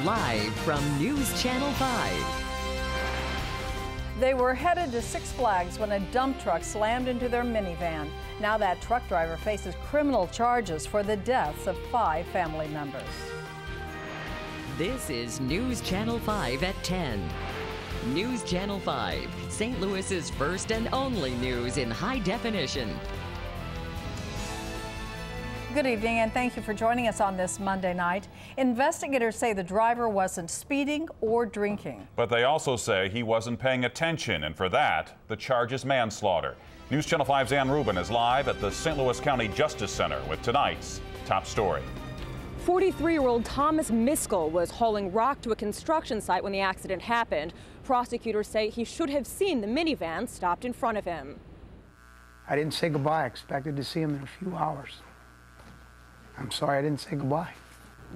Live from News Channel 5. They were headed to Six Flags when a dump truck slammed into their minivan. Now that truck driver faces criminal charges for the deaths of 5 family members. This is News Channel 5 at 10. News Channel 5, St. Louis's first and only news in high definition. Good evening and thank you for joining us on this Monday night. Investigators say the driver wasn't speeding or drinking. But they also say he wasn't paying attention, and for that, the charge is manslaughter. News Channel 5's Ann Rubin is live at the St. Louis County Justice Center with tonight's top story. 43-year-old Thomas Miskell was hauling rock to a construction site when the accident happened. Prosecutors say he should have seen the minivan stopped in front of him. I didn't say goodbye. I expected to see him in a few hours. I'm sorry I didn't say goodbye.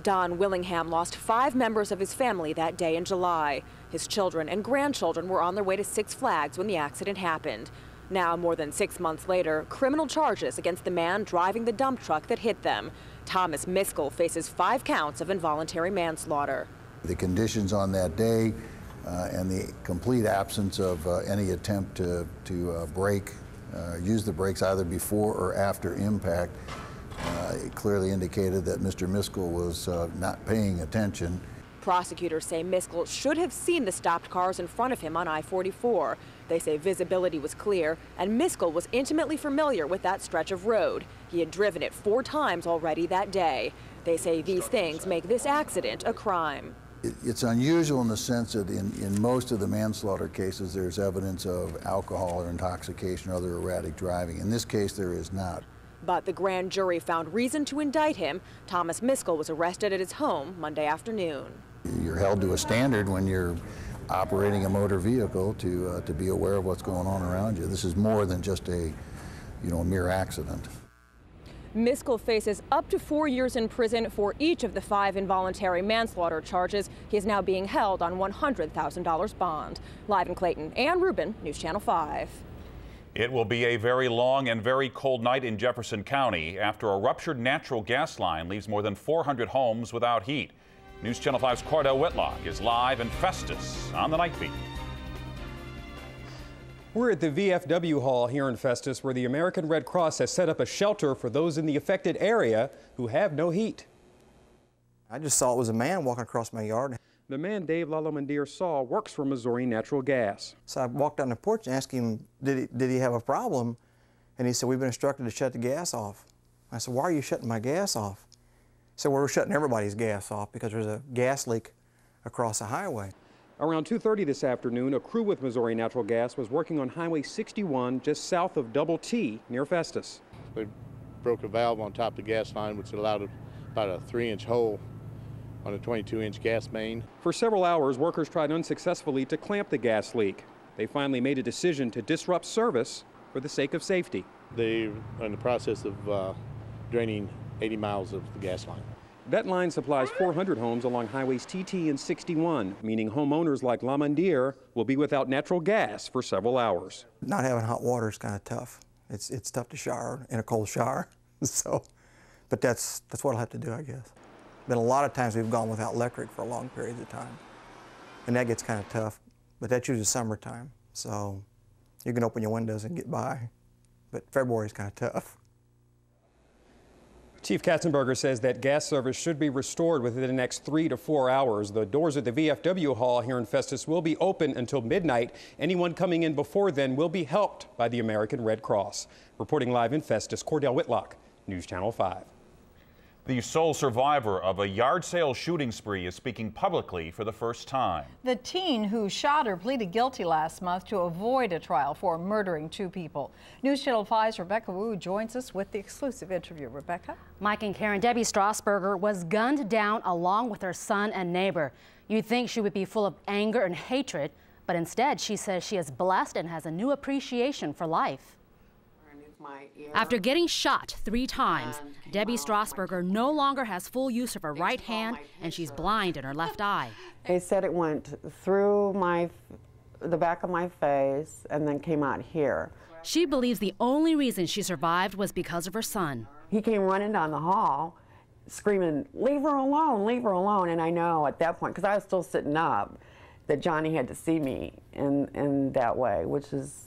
Don Willingham lost 5 members of his family that day in July. His children and grandchildren were on their way to Six Flags when the accident happened. Now, more than 6 months later, criminal charges against the man driving the dump truck that hit them. Thomas Miskell faces 5 counts of involuntary manslaughter. The conditions on that day and the complete absence of any attempt to use the brakes either before or after impact it clearly indicated that Mr. Miskell was not paying attention. Prosecutors say Miskell should have seen the stopped cars in front of him on I-44. They say visibility was clear, and Miskell was intimately familiar with that stretch of road. He had driven it 4 times already that day. They say these things make this accident a crime. It's unusual in the sense that in most of the manslaughter cases there's evidence of alcohol or intoxication or other erratic driving. In this case there is not. But the grand jury found reason to indict him. Thomas Miskell was arrested at his home Monday afternoon. You're held to a standard when you're operating a motor vehicle to be aware of what's going on around you. This is more than just a mere accident. Miskell faces up to 4 years in prison for each of the 5 involuntary manslaughter charges. He is now being held on $100,000 bond. Live in Clayton, Ann Rubin, News Channel 5. It will be a very long and very cold night in Jefferson County after a ruptured natural gas line leaves more than 400 homes without heat. News Channel 5's Cordell Whitlock is live in Festus on the night beat. We're at the VFW Hall here in Festus, where the American Red Cross has set up a shelter for those in the affected area who have no heat. I just saw it was a man walking across my yard. The man Dave Lalamandir saw works for Missouri Natural Gas. So I walked on the porch and asked him, did he have a problem? And he said, we've been instructed to shut the gas off. I said, why are you shutting my gas off? He said, well, we're shutting everybody's gas off because there's a gas leak across the highway. Around 2:30 this afternoon, a crew with Missouri Natural Gas was working on Highway 61 just south of Double T near Festus. They broke a valve on top of the gas line, which allowed about a 3-inch hole on a 22-inch gas main. For several hours, workers tried unsuccessfully to clamp the gas leak. They finally made a decision to disrupt service for the sake of safety. They are in the process of draining 80 miles of the gas line. That line supplies 400 homes along highways TT and 61, meaning homeowners like Lamandir will be without natural gas for several hours. Not having hot water is kind of tough. It's tough to shower in a cold shower. But that's what I'll have to do, I guess. Been a lot of times we've gone without electric for long periods of time, and that gets kind of tough. But that's usually summertime, so you can open your windows and get by. But February's kind of tough. Chief Katzenberger says that gas service should be restored within the next 3 to 4 hours. The doors at the VFW Hall here in Festus will be open until midnight. Anyone coming in before then will be helped by the American Red Cross. Reporting live in Festus, Cordell Whitlock, News Channel 5. The sole survivor of a yard sale shooting spree is speaking publicly for the first time. The teen who shot her pleaded guilty last month to avoid a trial for murdering 2 people. News Channel 5's Rebecca Wu joins us with the exclusive interview. Rebecca? Mike and Karen, Debbie Strasburger was gunned down along with her son and neighbor. You'd think she would be full of anger and hatred, but instead she says she is blessed and has a new appreciation for life. After getting shot 3 times, Debbie Strasburger no longer has full use of her right hand, and she's blind in her left eye. They said it went through the back of my face and then came out here. She believes the only reason she survived was because of her son. He came running down the hall, screaming, leave her alone, leave her alone. And I know at that point, because I was still sitting up, that Johnny had to see me in that way, which is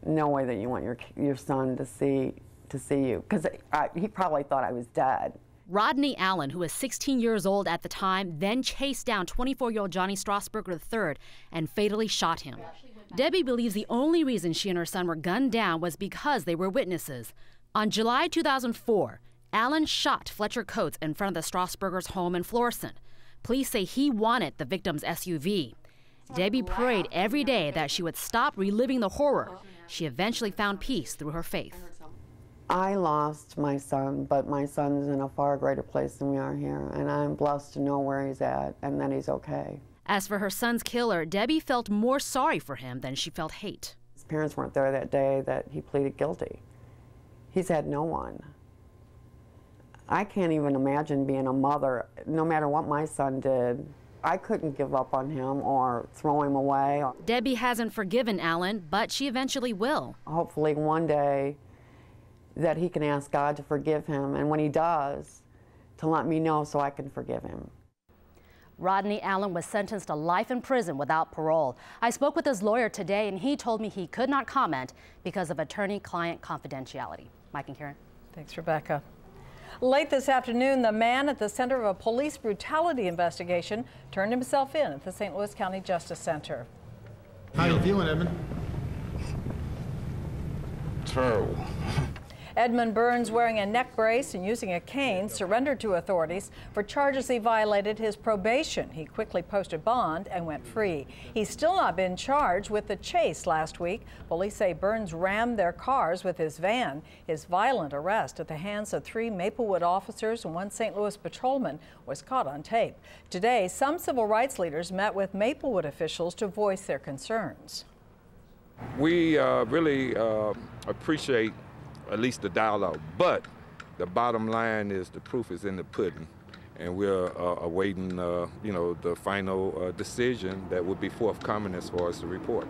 no way that you want your son to see you, because he probably thought I was dead. Rodney Allen, who was 16 years old at the time, then chased down 24-year-old Johnny Strasburger III and fatally shot him. Debbie believes the only reason she and her son were gunned down was because they were witnesses. On July 2004, Allen shot Fletcher Coates in front of the Strasburgers' home in Florissant. Police say he wanted the victim's SUV. Debbie prayed every day that she would stop reliving the horror. She eventually found peace through her faith. I lost my son, but my son's in a far greater place than we are here, and I'm blessed to know where he's at and that he's okay. As for her son's killer, Debbie felt more sorry for him than she felt hate. His parents weren't there that day that he pleaded guilty. He's had no one. I can't even imagine being a mother, no matter what my son did. I couldn't give up on him or throw him away. Debbie hasn't forgiven Allen, but she eventually will. Hopefully one day that he can ask God to forgive him, and when he does, to let me know so I can forgive him. Rodney Allen was sentenced to life in prison without parole. I spoke with his lawyer today, and he told me he could not comment because of attorney-client confidentiality. Mike and Karen. Thanks, Rebecca. Late this afternoon, the man at the center of a police brutality investigation turned himself in at the St. Louis County Justice Center. How you feeling, Edmund? Terrible. Edmund Burns, wearing a neck brace and using a cane, surrendered to authorities for charges he violated his probation. He quickly posted bond and went free. He's still not been charged with the chase last week. Police say Burns rammed their cars with his van. His violent arrest at the hands of 3 Maplewood officers and 1 St. Louis patrolman was caught on tape. Today, some civil rights leaders met with Maplewood officials to voice their concerns. We really appreciate at least the dialogue, but the bottom line is the proof is in the pudding, and we're awaiting the final decision that will be forthcoming as far as the report.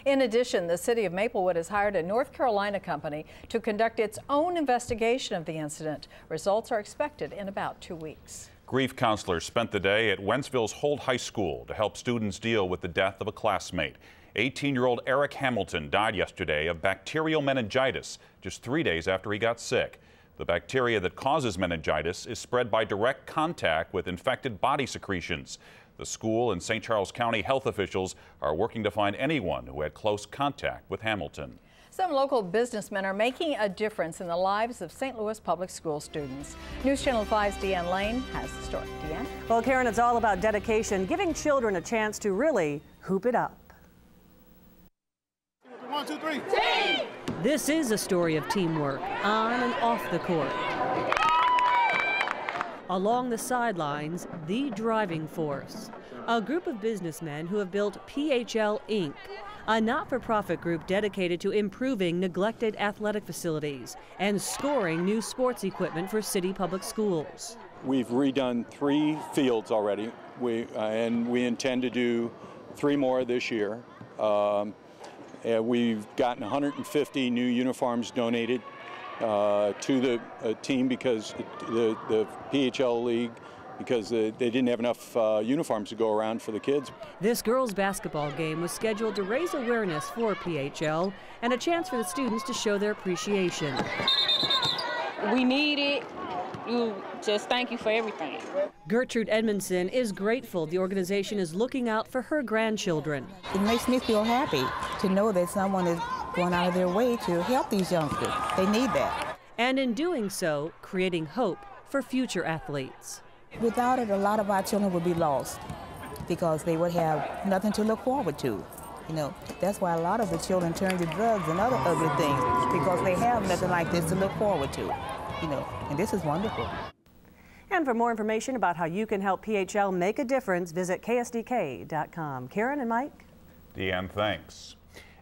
In addition, the city of Maplewood has hired a North Carolina company to conduct its own investigation of the incident. Results are expected in about 2 weeks. Grief counselors spent the day at Wentzville's Holt High School to help students deal with the death of a classmate. 18-year-old Eric Hamilton died yesterday of bacterial meningitis just 3 days after he got sick. The bacteria that causes meningitis is spread by direct contact with infected body secretions. The school and St. Charles County health officials are working to find anyone who had close contact with Hamilton. Some local businessmen are making a difference in the lives of St. Louis public school students. News Channel 5's Deanne Lane has the story. Deanne? Well, Karen, it's all about dedication, giving children a chance to really hoop it up. 1, 2, 3. Team! This is a story of teamwork on and off the court. Along the sidelines, the driving force. A group of businessmen who have built PHL Inc., a not-for-profit group dedicated to improving neglected athletic facilities and scoring new sports equipment for city public schools. We've redone 3 fields already, and we intend to do 3 more this year. We've gotten 150 new uniforms donated to the team because the PHL League, because they didn't have enough uniforms to go around for the kids. This girls' basketball game was scheduled to raise awareness for PHL and a chance for the students to show their appreciation. We need it. Just thank you for everything. Gertrude Edmondson is grateful the organization is looking out for her grandchildren. It makes me feel happy to know that someone is going out of their way to help these youngsters. They need that. And in doing so, creating hope for future athletes. Without it, a lot of our children would be lost because they would have nothing to look forward to. You know, that's why a lot of the children turn to drugs and other ugly things, because they have nothing like this to look forward to. You know, and this is wonderful. And for more information about how you can help PHL make a difference, visit ksdk.com. Karen and Mike? Deanne, thanks.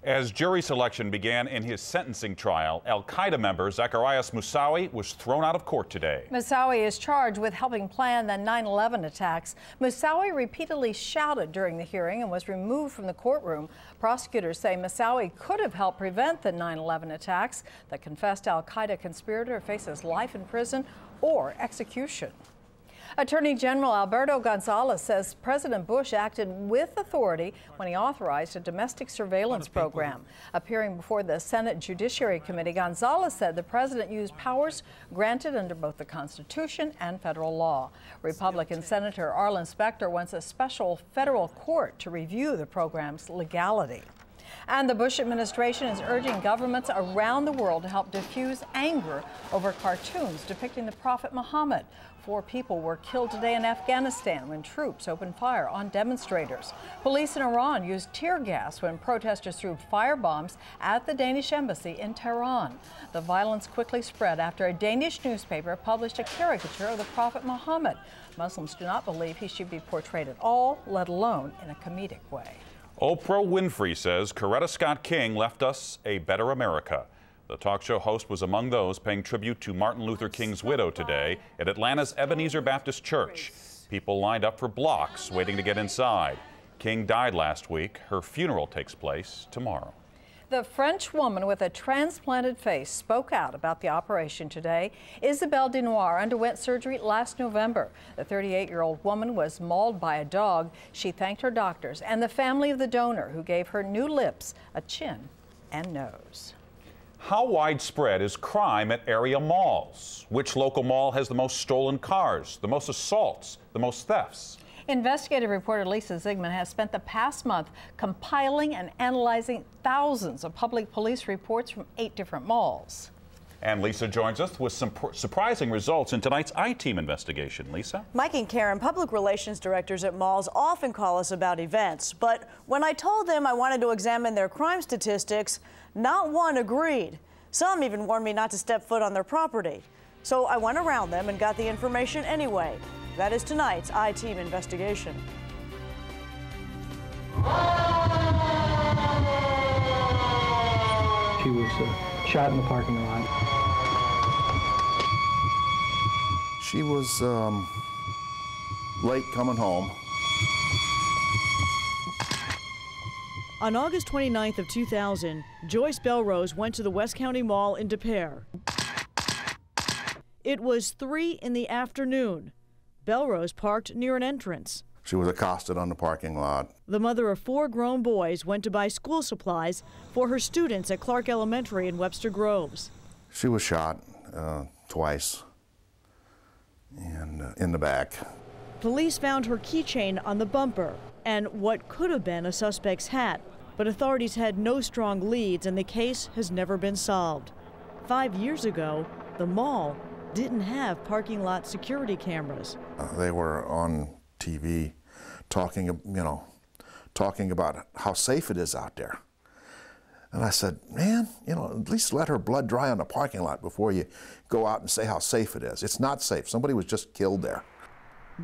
As jury selection began in his sentencing trial, Al-Qaeda member Zacarias Moussaoui was thrown out of court today. Moussaoui is charged with helping plan the 9/11 attacks. Moussaoui repeatedly shouted during the hearing and was removed from the courtroom. Prosecutors say Moussaoui could have helped prevent the 9/11 attacks. The confessed Al-Qaeda conspirator faces life in prison or execution. Attorney General Alberto Gonzales says President Bush acted with authority when he authorized a domestic surveillance program. Appearing before the Senate Judiciary Committee, Gonzales said the president used powers granted under both the Constitution and federal law. Republican Senator Arlen Specter wants a special federal court to review the program's legality. And the Bush administration is urging governments around the world to help diffuse anger over cartoons depicting the Prophet Muhammad. 4 people were killed today in Afghanistan when troops opened fire on demonstrators. Police in Iran used tear gas when protesters threw firebombs at the Danish embassy in Tehran. The violence quickly spread after a Danish newspaper published a caricature of the Prophet Muhammad. Muslims do not believe he should be portrayed at all, let alone in a comedic way. Oprah Winfrey says Coretta Scott King left us a better America. The talk show host was among those paying tribute to Martin Luther King's widow today at Atlanta's Ebenezer Baptist Church. People lined up for blocks waiting to get inside. King died last week. Her funeral takes place tomorrow. The French woman with a transplanted face spoke out about the operation today. Isabelle Denoir underwent surgery last November. The 38-year-old woman was mauled by a dog. She thanked her doctors and the family of the donor who gave her new lips, a chin, and nose. How widespread is crime at area malls? Which local mall has the most stolen cars, the most assaults, the most thefts? Investigative reporter Lisa Zigman has spent the past month compiling and analyzing thousands of public police reports from 8 different malls. And Lisa joins us with some surprising results in tonight's I-Team investigation. Lisa? Mike and Karen, public relations directors at malls often call us about events, but when I told them I wanted to examine their crime statistics, not one agreed. Some even warned me not to step foot on their property. So I went around them and got the information anyway. That is tonight's I-Team investigation. She was shot in the parking lot. She was late coming home. On August 29th of 2000, Joyce Belrose went to the West County Mall in Des Peres. It was 3 in the afternoon. Belrose parked near an entrance. She was accosted on the parking lot. The mother of 4 grown boys went to buy school supplies for her students at Clark Elementary in Webster Groves. She was shot twice and in the back. Police found her keychain on the bumper and what could have been a suspect's hat, but authorities had no strong leads and the case has never been solved. 5 years ago, the mall didn't have parking lot security cameras. They were on TV talking about how safe it is out there. And I said, man, at least let her blood dry on the parking lot before you go out and say how safe it is. It's not safe. Somebody was just killed there.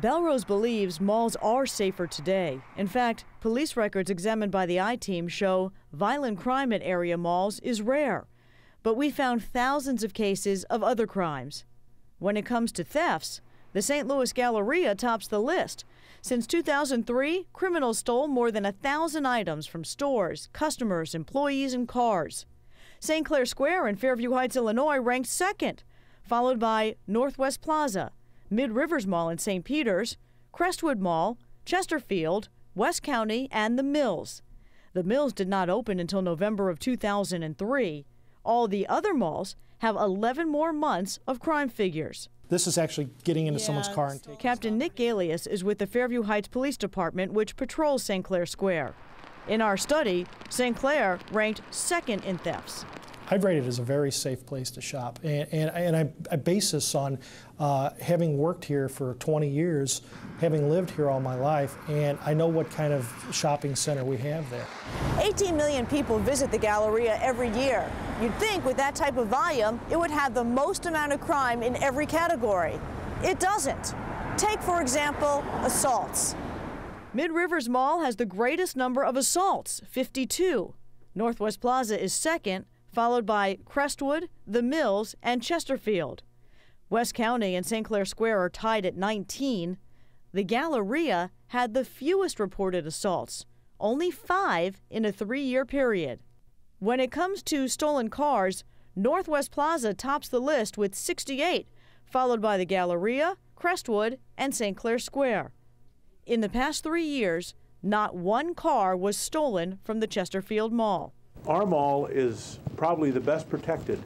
Belrose believes malls are safer today. In fact, police records examined by the I-Team show violent crime at area malls is rare. But we found thousands of cases of other crimes. When it comes to thefts, the St. Louis Galleria tops the list. Since 2003, criminals stole more than 1,000 items from stores, customers, employees, and cars. St. Clair Square in Fairview Heights, Illinois ranked second, followed by Northwest Plaza, Mid-Rivers Mall in St. Peters, Crestwood Mall, Chesterfield, West County, and The Mills. The Mills did not open until November of 2003. All the other malls have 11 more months of crime figures. This is actually getting into someone's car and taking. Captain Nick Galius is with the Fairview Heights Police Department, which patrols St. Clair Square. In our study, St. Clair ranked second in thefts. I'd rate it as a very safe place to shop, and I base this on having worked here for 20 years, having lived here all my life, and I know what kind of shopping center we have there. 18 million people visit the Galleria every year. You'd think with that type of volume, it would have the most amount of crime in every category. It doesn't. Take, for example, assaults. Mid-Rivers Mall has the greatest number of assaults, 52. Northwest Plaza is second, followed by Crestwood, The Mills, and Chesterfield. West County and St. Clair Square are tied at 19. The Galleria had the fewest reported assaults, only 5 in a 3-year period. When it comes to stolen cars, Northwest Plaza tops the list with 68, followed by the Galleria, Crestwood, and St. Clair Square. In the past 3 years, not one car was stolen from the Chesterfield Mall. Our mall is probably the best protected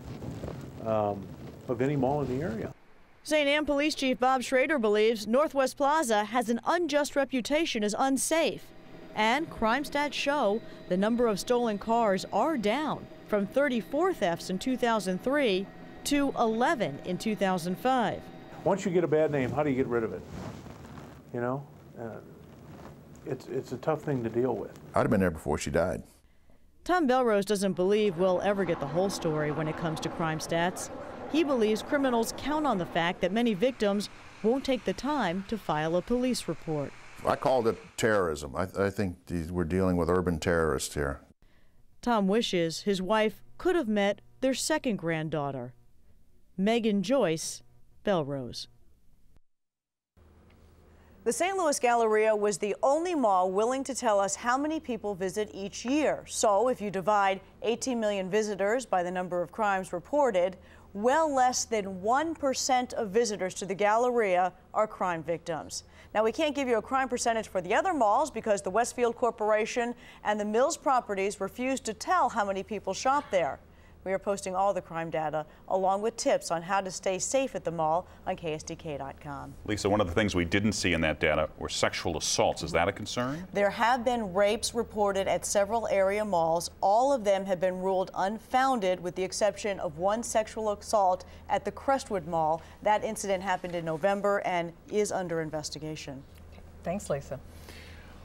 of any mall in the area. St. Anne Police Chief Bob Schrader believes Northwest Plaza has an unjust reputation as unsafe. And crime stats show the number of stolen cars are down from 34 thefts in 2003 to 11 in 2005. Once you get a bad name, how do you get rid of it? You know, it's a tough thing to deal with. I'd have been there before she died. Tom Belrose doesn't believe we'll ever get the whole story when it comes to crime stats. He believes criminals count on the fact that many victims won't take the time to file a police report. I called it terrorism. I think we're dealing with urban terrorists here. Tom wishes his wife could have met their second granddaughter, Megan Joyce Belrose. The St. Louis Galleria was the only mall willing to tell us how many people visit each year. So if you divide 18 million visitors by the number of crimes reported, well less than 1% of visitors to the Galleria are crime victims. Now, we can't give you a crime percentage for the other malls because the Westfield Corporation and the Mills Properties refused to tell how many people shop there. We are posting all the crime data along with tips on how to stay safe at the mall on KSDK.com. Lisa, one of the things we didn't see in that data were sexual assaults. Is that a concern? There have been rapes reported at several area malls. All of them have been ruled unfounded with the exception of one sexual assault at the Crestwood Mall. That incident happened in November and is under investigation. Thanks, Lisa.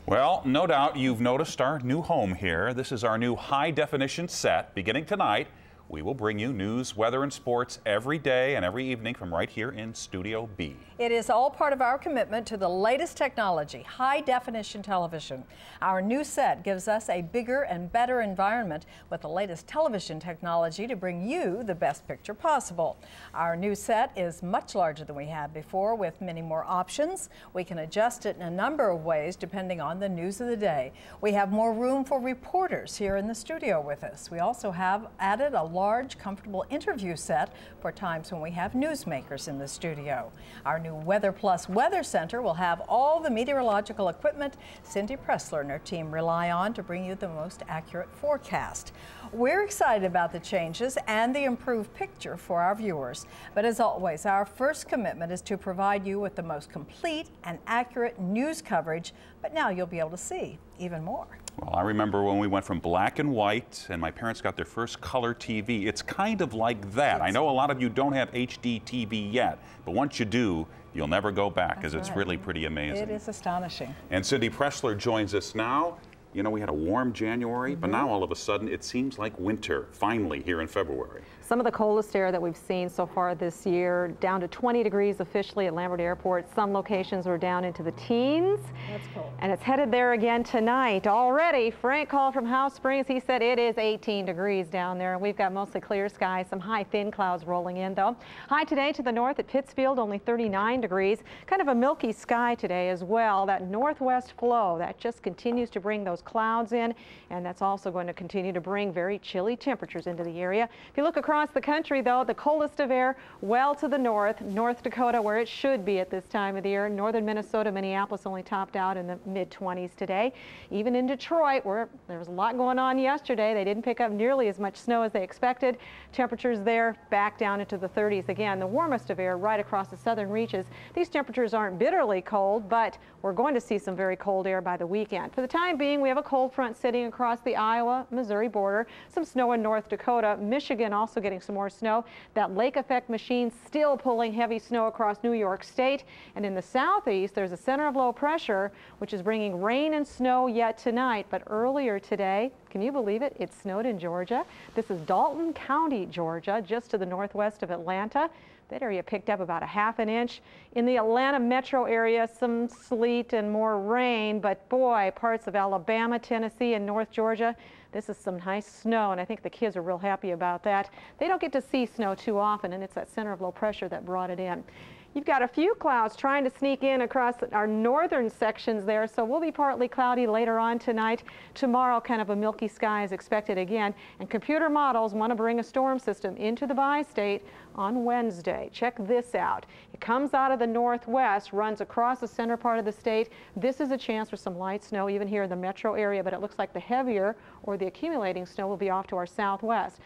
Well, no doubt you've noticed our new home here. This is our new high-definition set. Beginning tonight, we will bring you news, weather, and sports every day and every evening from right here in Studio B. It is all part of our commitment to the latest technology, high-definition television. Our new set gives us a bigger and better environment with the latest television technology to bring you the best picture possible. Our new set is much larger than we had before with many more options. We can adjust it in a number of ways depending on the news of the day. We have more room for reporters here in the studio with us. We also have added a large, comfortable interview set for times when we have newsmakers in the studio. Our new Weather Plus Weather Center will have all the meteorological equipment Cindy Pressler and her team rely on to bring you the most accurate forecast. We're excited about the changes and the improved picture for our viewers. But as always, our first commitment is to provide you with the most complete and accurate news coverage. But now you'll be able to see even more. Well, I remember when we went from black and white and my parents got their first color TV. It's kind of like that. I know a lot of you don't have HD TV yet, but once you do, you'll never go back because it's really pretty amazing. It is astonishing. And Cindy Pressler joins us now. You know, we had a warm January, but now all of a sudden it seems like winter, finally, here in February. Some of the coldest air that we've seen so far this year, down to 20 degrees officially at Lambert Airport. Some locations are down into the teens. That's cold. And it's headed there again tonight. Already, Frank called from House Springs. He said it is 18 degrees down there. We've got mostly clear skies, some high thin clouds rolling in though. High today to the north at Pittsfield, only 39 degrees. Kind of a milky sky today as well. That northwest flow, that just continues to bring those clouds in, and that's also going to continue to bring very chilly temperatures into the area. If you look across the country though, the coldest of air well to the north, North Dakota where it should be at this time of the year. Northern Minnesota, Minneapolis only topped out in the mid-20s today. Even in Detroit where there was a lot going on yesterday, they didn't pick up nearly as much snow as they expected. Temperatures there back down into the 30s again. The warmest of air right across the southern reaches. These temperatures aren't bitterly cold, but we're going to see some very cold air by the weekend. For the time being, we have a cold front sitting across the Iowa-Missouri border. Some snow in North Dakota. Michigan also getting some more snow. That lake effect machine still pulling heavy snow across New York State. And in the southeast, there's a center of low pressure, which is bringing rain and snow yet tonight. But earlier today, can you believe it? It snowed in Georgia. This is Dalton County, Georgia, just to the northwest of Atlanta. That area picked up about a ½ an inch. In the Atlanta metro area, some sleet and more rain, but boy, parts of Alabama, Tennessee, and North Georgia, this is some nice snow, and I think the kids are real happy about that. They don't get to see snow too often, and it's that center of low pressure that brought it in. You've got a few clouds trying to sneak in across our northern sections there, so we'll be partly cloudy later on tonight. Tomorrow, kind of a milky sky is expected again, and computer models want to bring a storm system into the bi-state on Wednesday. Check this out. It comes out of the northwest, runs across the center part of the state. This is a chance for some light snow even here in the metro area, but it looks like the heavier or the accumulating snow will be off to our southwest.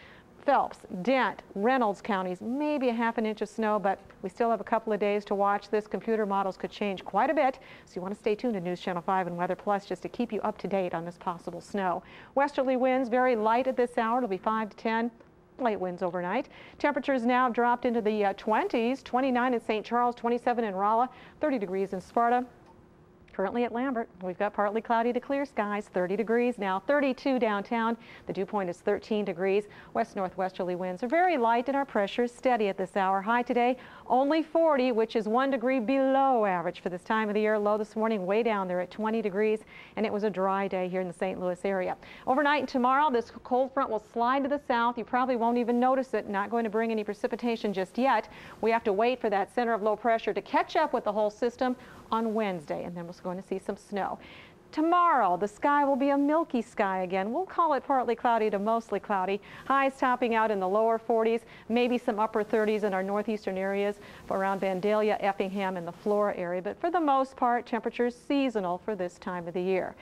Phelps, Dent, Reynolds counties, maybe a ½ inch of snow, but we still have a couple of days to watch this. Computer models could change quite a bit, so you want to stay tuned to News Channel 5 and Weather Plus just to keep you up to date on this possible snow. Westerly winds very light at this hour. It'll be 5 to 10. Light winds overnight. Temperatures now dropped into the 20s, 29 in St. Charles, 27 in Rolla, 30 degrees in Sparta. Currently at Lambert, we've got partly cloudy to clear skies, 30 degrees now, 32 downtown. The dew point is 13 degrees. West-northwesterly winds are very light and our pressure is steady at this hour. High today, only 40, which is 1 degree below average for this time of the year. Low this morning, way down there at 20 degrees, and it was a dry day here in the St. Louis area. Overnight and tomorrow, this cold front will slide to the south. You probably won't even notice it. Not going to bring any precipitation just yet. We have to wait for that center of low pressure to catch up with the whole system on Wednesday, and then we're going to see some snow. Tomorrow, the sky will be a milky sky again. We'll call it partly cloudy to mostly cloudy. Highs topping out in the lower 40s, maybe some upper 30s in our northeastern areas around Vandalia, Effingham, and the Flora area. But for the most part, temperatures seasonal for this time of the year.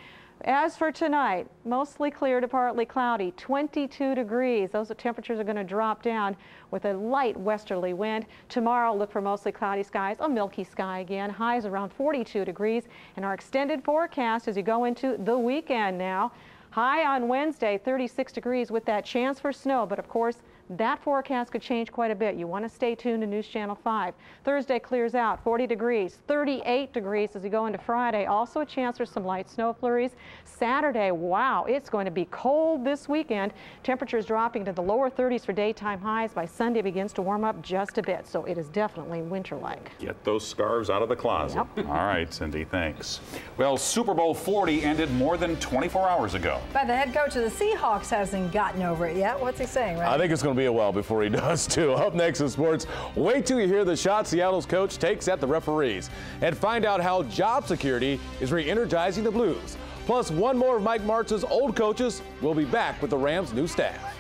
As for tonight, mostly clear to partly cloudy, 22 degrees. Those temperatures are going to drop down with a light westerly wind. Tomorrow, look for mostly cloudy skies, a milky sky again. Highs around 42 degrees. And our extended forecast as you go into the weekend now. High on Wednesday, 36 degrees with that chance for snow. But of course, that forecast could change quite a bit. You want to stay tuned to News Channel 5. Thursday clears out, 40 degrees, 38 degrees as we go into Friday. Also a chance for some light snow flurries. Saturday, wow, it's going to be cold this weekend. Temperatures dropping to the lower 30s for daytime highs. By Sunday, begins to warm up just a bit, so it is definitely winter-like. Get those scarves out of the closet. Yep. All right, Cindy, thanks. Well, Super Bowl 40 ended more than 24 hours ago. But the head coach of the Seahawks hasn't gotten over it yet. What's he saying, right? I think it's going to be a while before he does, too. Up next in sports, wait till you hear the shot Seattle's coach takes at the referees and find out how job security is re-energizing the Blues. Plus, one more of Mike Martz's old coaches will be back with the Rams' new staff.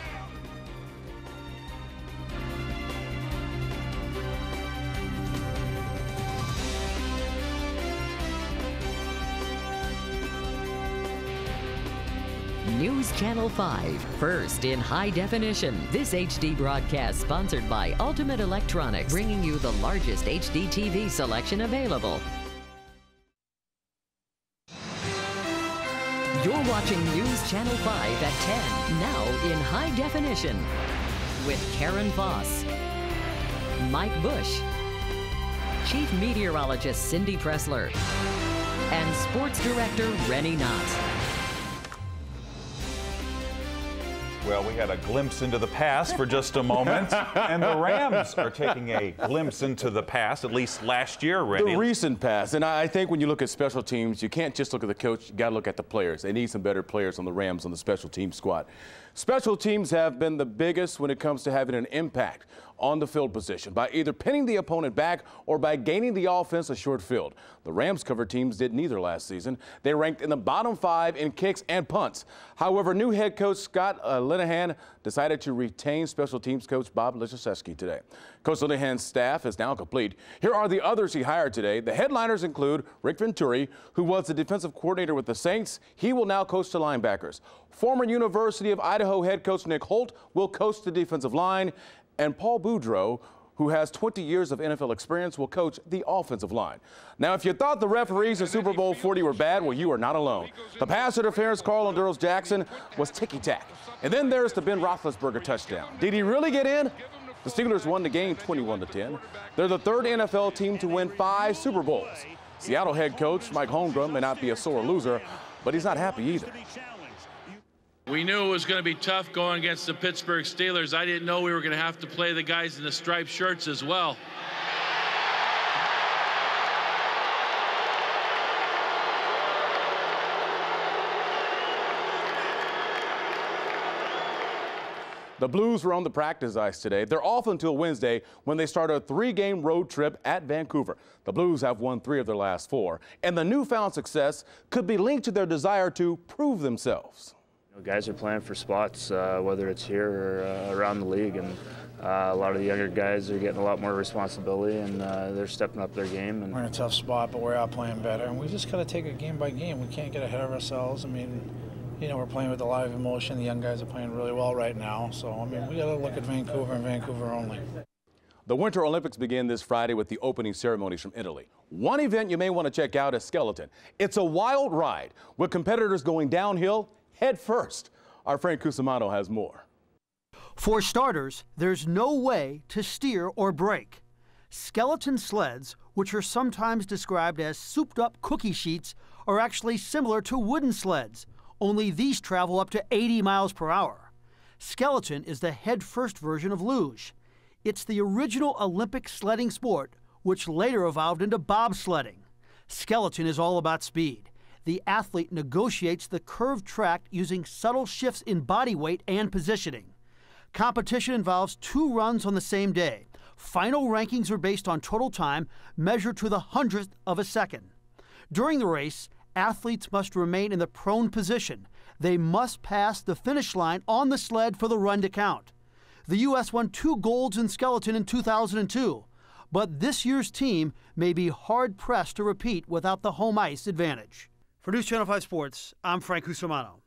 News Channel 5, first in high definition. This HD broadcast sponsored by Ultimate Electronics, bringing you the largest HD TV selection available. You're watching News Channel 5 at 10, now in high definition, with Karen Voss, Mike Bush, Chief Meteorologist Cindy Pressler, and Sports Director Rennie Knott. Well, we had a glimpse into the past for just a moment, and the Rams are taking a glimpse into the past, at least last year, Rennie. The recent past, and I think when you look at special teams, you can't just look at the coach, you got to look at the players. They need some better players on the Rams on the special team squad. Special teams have been the biggest when it comes to having an impact on the field position by either pinning the opponent back or by gaining the offense a short field. The Rams cover teams did neither last season. They ranked in the bottom 5 in kicks and punts. However, new head coach Scott Linehan decided to retain special teams coach Bob Lichaszewski today. Coach Linehan's staff is now complete. Here are the others he hired today. The headliners include Rick Venturi, who was the defensive coordinator with the Saints. He will now coach the linebackers. Former University of Idaho head coach Nick Holt will coach the defensive line. And Paul Boudreau, who has 20 years of NFL experience, will coach the offensive line. Now, if you thought the referees in Super Bowl 40 were bad, well, you are not alone. The pass interference call on Durrell Jackson was ticky-tack. And then there's the Ben Roethlisberger touchdown. Did he really get in? The Steelers won the game 21-10. They're the third NFL team to win 5 Super Bowls. Seattle head coach Mike Holmgren may not be a sore loser, but he's not happy either. We knew it was going to be tough going against the Pittsburgh Steelers. I didn't know we were going to have to play the guys in the striped shirts as well. The Blues were on the practice ice today. They're off until Wednesday when they start a 3-game road trip at Vancouver. The Blues have won 3 of their last 4, and the newfound success could be linked to their desire to prove themselves. Guys are playing for spots, whether it's here or around the league, and a lot of the younger guys are getting a lot more responsibility, and they're stepping up their game. And we're in a tough spot, but we're out playing better, and we just got to take it game by game. We can't get ahead of ourselves. I mean, you know, we're playing with a lot of emotion. The young guys are playing really well right now, so I mean, we got to look at Vancouver and Vancouver only. The Winter Olympics begin this Friday with the opening ceremonies from Italy. One event you may want to check out is Skeleton. It's a wild ride with competitors going downhill head first. Our Frank Cusimano has more. For starters, there's no way to steer or brake. Skeleton sleds, which are sometimes described as souped-up cookie sheets, are actually similar to wooden sleds, only these travel up to 80 miles per hour. Skeleton is the head-first version of luge. It's the original Olympic sledding sport, which later evolved into bobsledding. Skeleton is all about speed. The athlete negotiates the curved track using subtle shifts in body weight and positioning. Competition involves 2 runs on the same day. Final rankings are based on total time, measured to the 100th of a second. During the race, athletes must remain in the prone position. They must pass the finish line on the sled for the run to count. The U.S. won 2 golds in skeleton in 2002, but this year's team may be hard-pressed to repeat without the home ice advantage. For News Channel 5 Sports, I'm Frank Cusimano.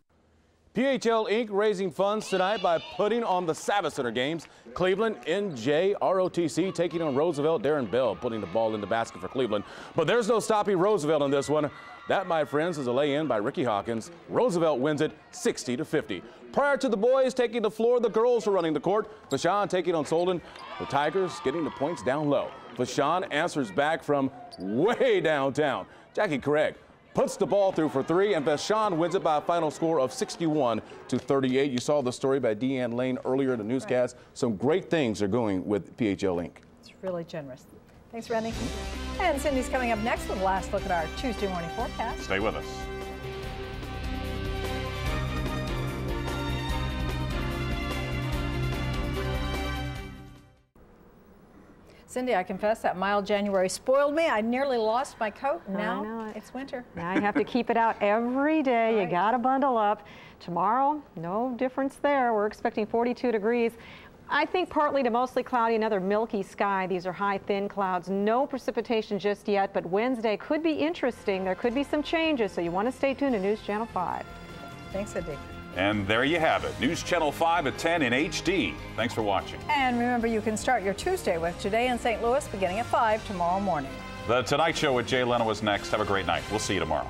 PHL Inc. raising funds tonight by putting on the Savvis Center games. Cleveland NJROTC taking on Roosevelt. Darren Bell putting the ball in the basket for Cleveland. But there's no stopping Roosevelt in this one. That, my friends, is a lay-in by Ricky Hawkins. Roosevelt wins it 60-50. Prior to the boys taking the floor, the girls are running the court. Vashon taking on Solden. The Tigers getting the points down low. Vashon answers back from way downtown. Jackie Craig puts the ball through for 3, and Vashon wins it by a final score of 61-38. You saw the story by Deanne Lane earlier in the newscast. Right. Some great things are going with PHL Inc. It's really generous. Thanks, Randy. And Cindy's coming up next with a last look at our Tuesday morning forecast. Stay with us. Cindy, I confess that mild January spoiled me. I nearly lost my coat, and now it's winter. Now you have to keep it out every day. Right. You got to bundle up. Tomorrow, no difference there. We're expecting 42 degrees. I think partly to mostly cloudy, another milky sky. These are high, thin clouds. No precipitation just yet, but Wednesday could be interesting. There could be some changes, so you want to stay tuned to News Channel 5. Thanks, Cindy. And there you have it. News Channel 5 at 10 in HD. Thanks for watching. And remember, you can start your Tuesday with Today in St. Louis beginning at 5 tomorrow morning. The Tonight Show with Jay Leno is next. Have a great night. We'll see you tomorrow.